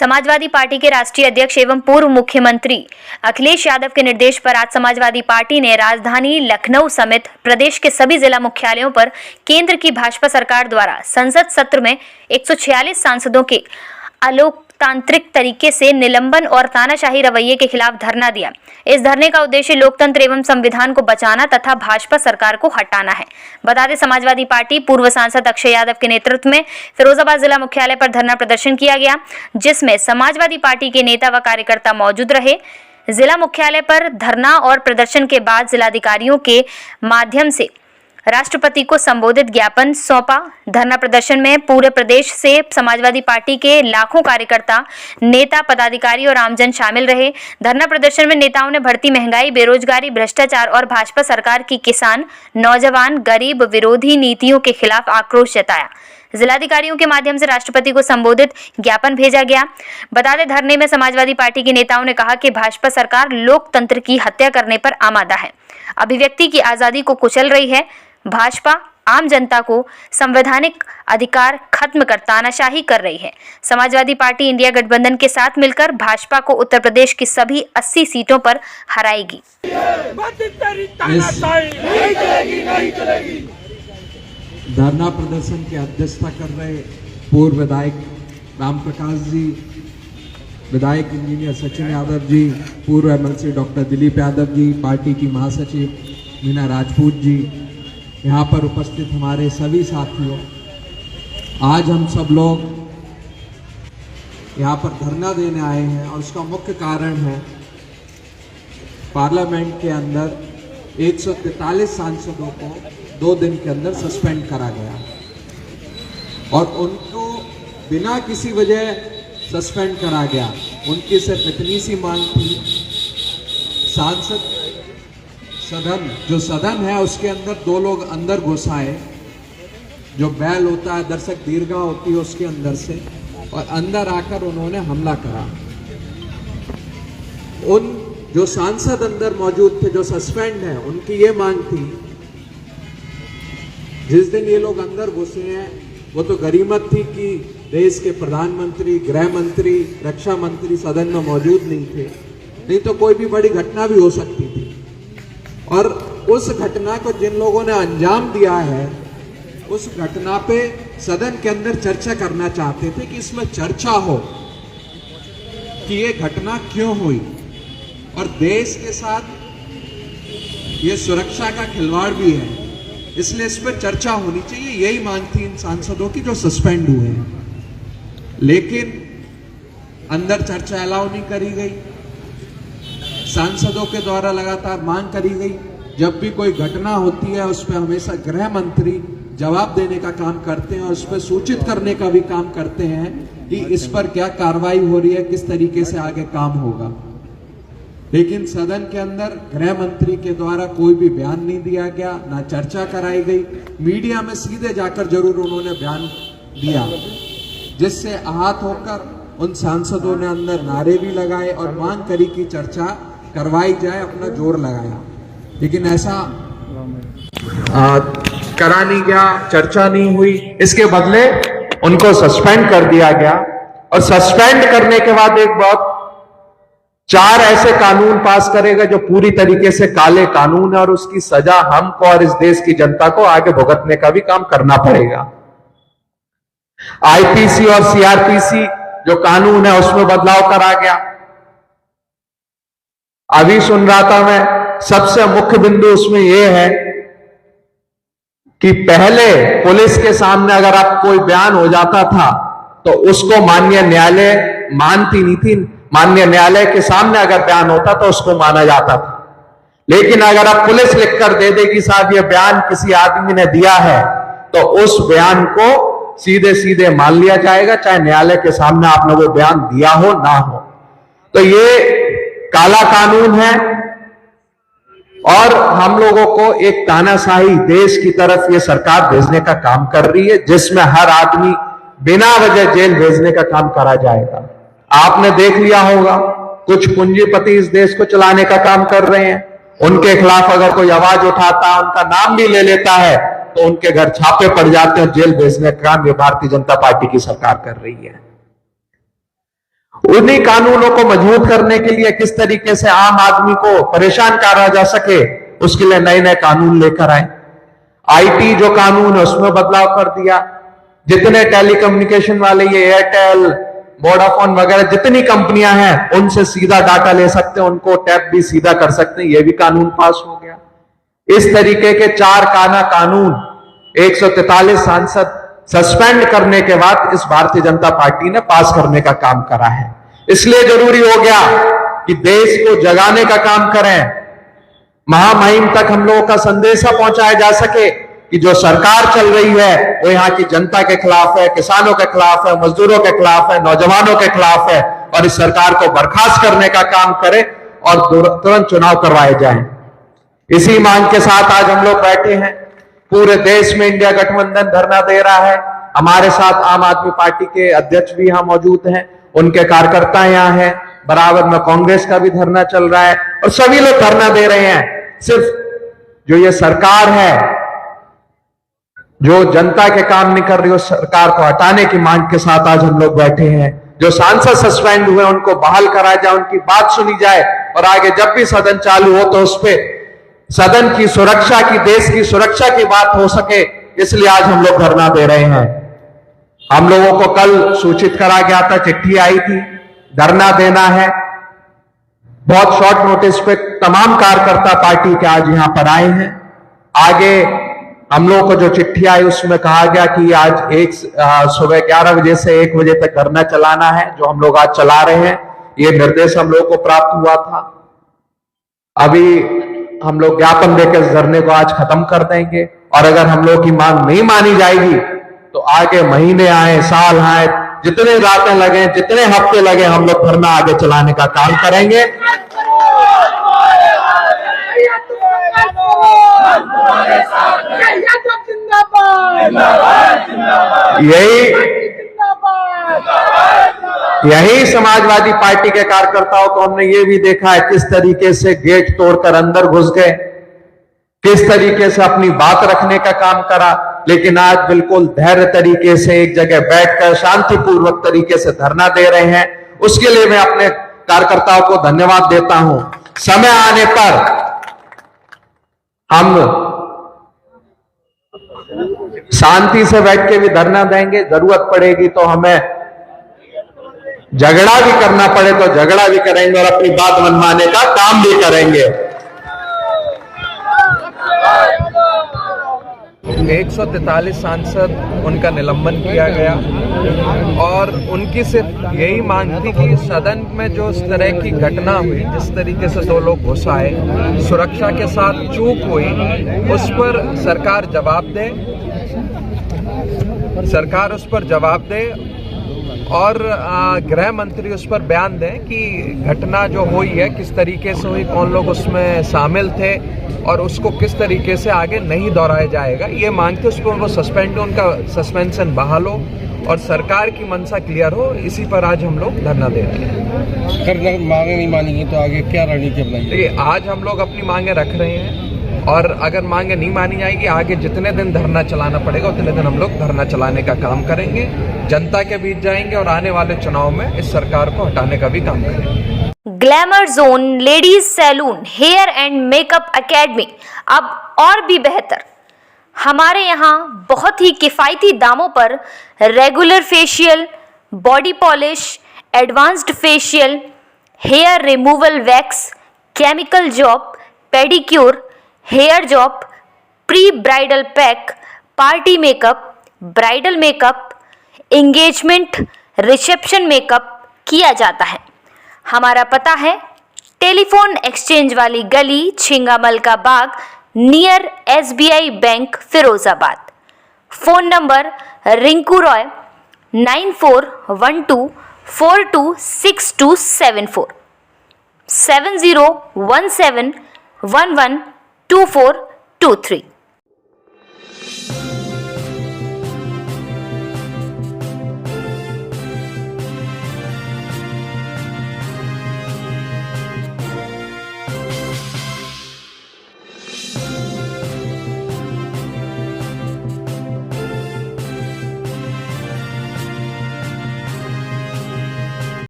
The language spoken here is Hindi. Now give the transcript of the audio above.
समाजवादी पार्टी के राष्ट्रीय अध्यक्ष एवं पूर्व मुख्यमंत्री अखिलेश यादव के निर्देश पर आज समाजवादी पार्टी ने राजधानी लखनऊ समेत प्रदेश के सभी जिला मुख्यालयों पर केंद्र की भाजपा सरकार द्वारा संसद सत्र में 146 सांसदों के अलोकतांत्रिक तरीके से निलंबन और तानाशाही रवैये के खिलाफ धरना दिया। इस धरने का उद्देश्य लोकतंत्र एवं संविधान को बचाना तथा भाजपा सरकार को हटाना है। बता दें, समाजवादी पार्टी पूर्व सांसद अक्षय यादव के नेतृत्व में फिरोजाबाद जिला मुख्यालय पर धरना प्रदर्शन किया गया, जिसमें समाजवादी पार्टी के नेता व कार्यकर्ता मौजूद रहे। जिला मुख्यालय पर धरना और प्रदर्शन के बाद जिलाधिकारियों के माध्यम से राष्ट्रपति को संबोधित ज्ञापन सौंपा। धरना प्रदर्शन में पूरे प्रदेश से समाजवादी पार्टी के लाखों कार्यकर्ता, नेता, पदाधिकारी और आमजन शामिल रहे। धरना प्रदर्शन में नेताओं ने बढ़ती महंगाई, बेरोजगारी, भ्रष्टाचार और भाजपा सरकार की किसान, नौजवान, गरीब विरोधी नीतियों के खिलाफ आक्रोश जताया। जिलाधिकारियों के माध्यम से राष्ट्रपति को संबोधित ज्ञापन भेजा गया। बता दें, धरने में समाजवादी पार्टी के नेताओं ने कहा कि भाजपा सरकार लोकतंत्र की हत्या करने पर आमादा है, अभिव्यक्ति की आजादी को कुचल रही है। भाजपा आम जनता को संवैधानिक अधिकार खत्म कर तानाशाही कर रही है। समाजवादी पार्टी इंडिया गठबंधन के साथ मिलकर भाजपा को उत्तर प्रदेश की सभी 80 सीटों पर हराएगी। धरना प्रदर्शन की अध्यक्षता कर रहे पूर्व विधायक राम प्रकाश जी, विधायक इंजीनियर सचिन यादव जी, पूर्व MLC doctor Dilip Yadav ji, party की महासचिव मीना राजपूत जी, यहाँ पर उपस्थित हमारे सभी साथियों, आज हम सब लोग यहाँ पर धरना देने आए हैं और उसका मुख्य कारण है पार्लियामेंट के अंदर 143 सांसदों को 2 दिन के अंदर सस्पेंड करा गया और उनको बिना किसी वजह सस्पेंड करा गया। उनकी सिर्फ इतनी सी मांग थी, सांसद सदन जो सदन है उसके अंदर 2 लोग अंदर घुस आए, जो बैल होता है, दर्शक दीर्घा होती है उसके अंदर से, और अंदर आकर उन्होंने हमला करा। उन जो सांसद अंदर मौजूद थे जो सस्पेंड है, उनकी ये मांग थी, जिस दिन ये लोग अंदर घुसे हैं वो तो गनीमत थी कि देश के प्रधानमंत्री, गृह मंत्री, रक्षा मंत्री सदन में मौजूद नहीं थे, नहीं तो कोई भी बड़ी घटना भी हो सकती थी। और उस घटना को जिन लोगों ने अंजाम दिया है, उस घटना पे सदन के अंदर चर्चा करना चाहते थे कि इसमें चर्चा हो कि ये घटना क्यों हुई और देश के साथ ये सुरक्षा का खिलवाड़ भी है, इसलिए इस पर चर्चा होनी चाहिए। यही मांग थी इन सांसदों की जो सस्पेंड हुए हैं, लेकिन अंदर चर्चा अलाउ नहीं करी गई। सांसदों के द्वारा लगातार मांग करी गई, जब भी कोई घटना होती है उस पर हमेशा गृह मंत्री जवाब देने का काम करते हैं और उस पर सूचित करने का भी काम करते हैं कि इस पर क्या कार्रवाई हो रही है, किस तरीके से आगे काम होगा। लेकिन सदन के अंदर गृह मंत्री के द्वारा कोई भी बयान नहीं दिया गया, ना चर्चा कराई गई। मीडिया में सीधे जाकर जरूर उन्होंने बयान दिया, जिससे आहत होकर उन सांसदों ने अंदर नारे भी लगाए और मांग करी कि चर्चा करवाई जाए, अपना जोर लगाया, लेकिन ऐसा करा नहीं गया, चर्चा नहीं हुई। इसके बदले उनको सस्पेंड कर दिया गया और सस्पेंड करने के बाद एक बहुत 4 ऐसे कानून पास करेगा जो पूरी तरीके से काले कानून है और उसकी सजा हमको और इस देश की जनता को आगे भुगतने का भी काम करना पड़ेगा। आईपीसी और सीआरपीसी जो कानून है उसमें बदलाव करा गया। अभी सुन रहा था मैं, सबसे मुख्य बिंदु उसमें यह है कि पहले पुलिस के सामने अगर आप कोई बयान हो जाता था तो उसको माननीय न्यायालय मानती नहीं थी। माननीय न्यायालय के सामने अगर बयान होता तो उसको माना जाता था, लेकिन अगर आप पुलिस लिखकर दे देगी साहब ये बयान किसी आदमी ने दिया है, तो उस बयान को सीधे सीधे मान लिया जाएगा, चाहे न्यायालय के सामने आपने वो बयान दिया हो ना हो। तो ये काला कानून है और हम लोगों को एक तानाशाही देश की तरफ ये सरकार भेजने का काम कर रही है, जिसमें हर आदमी बिना वजह जेल भेजने का काम करा जाएगा। आपने देख लिया होगा, कुछ पूंजीपति इस देश को चलाने का काम कर रहे हैं, उनके खिलाफ अगर कोई आवाज उठाता, उनका नाम भी ले लेता है, तो उनके घर छापे पड़ जाते हैं, जेल भेजने का काम ये भारतीय जनता पार्टी की सरकार कर रही है। उन्हीं कानूनों को मजबूत करने के लिए किस तरीके से आम आदमी को परेशान करा जा सके, उसके लिए नए नए कानून लेकर आए। आईटी जो कानून है उसमें बदलाव कर दिया। जितने टेलीकम्युनिकेशन वाले ये एयरटेल, वोडाफोन वगैरह जितनी कंपनियां हैं उनसे सीधा डाटा ले सकते हैं, उनको टैप भी सीधा कर सकते हैं, ये भी कानून पास हो गया। इस तरीके के 4 काना कानून 143 सांसद सस्पेंड करने के बाद इस भारतीय जनता पार्टी ने पास करने का काम करा है। इसलिए जरूरी हो गया कि देश को जगाने का काम करें, महामहिम तक हम लोगों का संदेशा पहुंचाया जा सके कि जो सरकार चल रही है वो यहाँ की जनता के खिलाफ है, किसानों के खिलाफ है, मजदूरों के खिलाफ है, नौजवानों के खिलाफ है, और इस सरकार को बर्खास्त करने का काम करे और तुरंत चुनाव करवाए जाएं। इसी मांग के साथ आज हम लोग बैठे हैं। पूरे देश में इंडिया गठबंधन धरना दे रहा है। हमारे साथ आम आदमी पार्टी के अध्यक्ष भी यहां मौजूद हैं, उनके कार्यकर्ता यहां हैं, बराबर में कांग्रेस का भी धरना चल रहा है और सभी लोग धरना दे रहे हैं। सिर्फ जो ये सरकार है जो जनता के काम नहीं कर रही, उस सरकार को हटाने की मांग के साथ आज हम लोग बैठे हैं। जो सांसद सस्पेंड हुए उनको बहाल कराया जाए, उनकी बात सुनी जाए और आगे जब भी सदन चालू हो तो उस पर सदन की सुरक्षा की, देश की सुरक्षा की बात हो सके, इसलिए आज हम लोग धरना दे रहे हैं। हम लोगों को कल सूचित करा गया था, चिट्ठी आई थी, धरना देना है। बहुत शॉर्ट नोटिस पे तमाम कार्यकर्ता पार्टी के आज यहां पर आए हैं। आगे हम लोगों को जो चिट्ठी आई उसमें कहा गया कि आज सुबह 11 बजे से 1 बजे तक धरना चलाना है, जो हम लोग आज चला रहे हैं। ये निर्देश हम लोगों को प्राप्त हुआ था। अभी हम लोग ज्ञापन देकर इस धरने को आज खत्म कर देंगे और अगर हम लोग की मांग नहीं मानी जाएगी तो आगे महीने आए, साल आए, जितने रातें लगे, जितने हफ्ते लगे, हम लोग धरना आगे चलाने का काम करेंगे। यही समाजवादी पार्टी के कार्यकर्ताओं को हमने ये भी देखा है किस तरीके से गेट तोड़कर अंदर घुस गए, किस तरीके से अपनी बात रखने का काम करा, लेकिन आज बिल्कुल धैर्य तरीके से एक जगह बैठकर शांतिपूर्वक तरीके से धरना दे रहे हैं। उसके लिए मैं अपने कार्यकर्ताओं को धन्यवाद देता हूं। समय आने पर हम शांति से बैठ के भी धरना देंगे, जरूरत पड़ेगी तो हमें झगड़ा भी करना पड़े तो झगड़ा भी करेंगे और अपनी बात मनवाने का काम भी करेंगे। 143 सांसद उनका निलंबन किया गया और उनकी सिर्फ यही मांग थी कि सदन में जो इस तरह की घटना हुई, जिस तरीके से 2 लोग घुस आए, सुरक्षा के साथ चूक हुई, उस पर सरकार जवाब दे, सरकार उस पर जवाब दे और गृह मंत्री उस पर बयान दें कि घटना जो हुई है किस तरीके से हुई, कौन लोग उसमें शामिल थे और उसको किस तरीके से आगे नहीं दोहराया जाएगा। ये मांगते उस पर वो सस्पेंड हो, उनका सस्पेंशन बहाल हो और सरकार की मंशा क्लियर हो। इसी पर आज हम लोग धरना दे रहे हैं। अगर मांगे नहीं मानेंगे तो आगे क्या रणनीति अपनाएंगे? देखिए, आज हम लोग अपनी मांगे रख रहे हैं और अगर मांगे नहीं मानी जाएगी, आगे जितने दिन धरना चलाना पड़ेगा उतने दिन हम लोग धरना चलाने का काम करेंगे, जनता के बीच जाएंगे और आने वाले चुनाव में इस सरकार को हटाने का भी काम करेंगे। Glamour zone ladies salon hair and makeup academy अब और भी बेहतर। हमारे यहाँ बहुत ही किफ़ायती दामों पर regular facial, body polish, advanced facial, hair removal wax, chemical job, pedicure, hair job, pre bridal pack, party makeup, bridal makeup, engagement, reception makeup किया जाता है। हमारा पता है टेलीफोन एक्सचेंज वाली गली, छिंगामलका बाग, near SBI bank, Firozabad. Phone number Rinku Roy 9412426274 7017112423।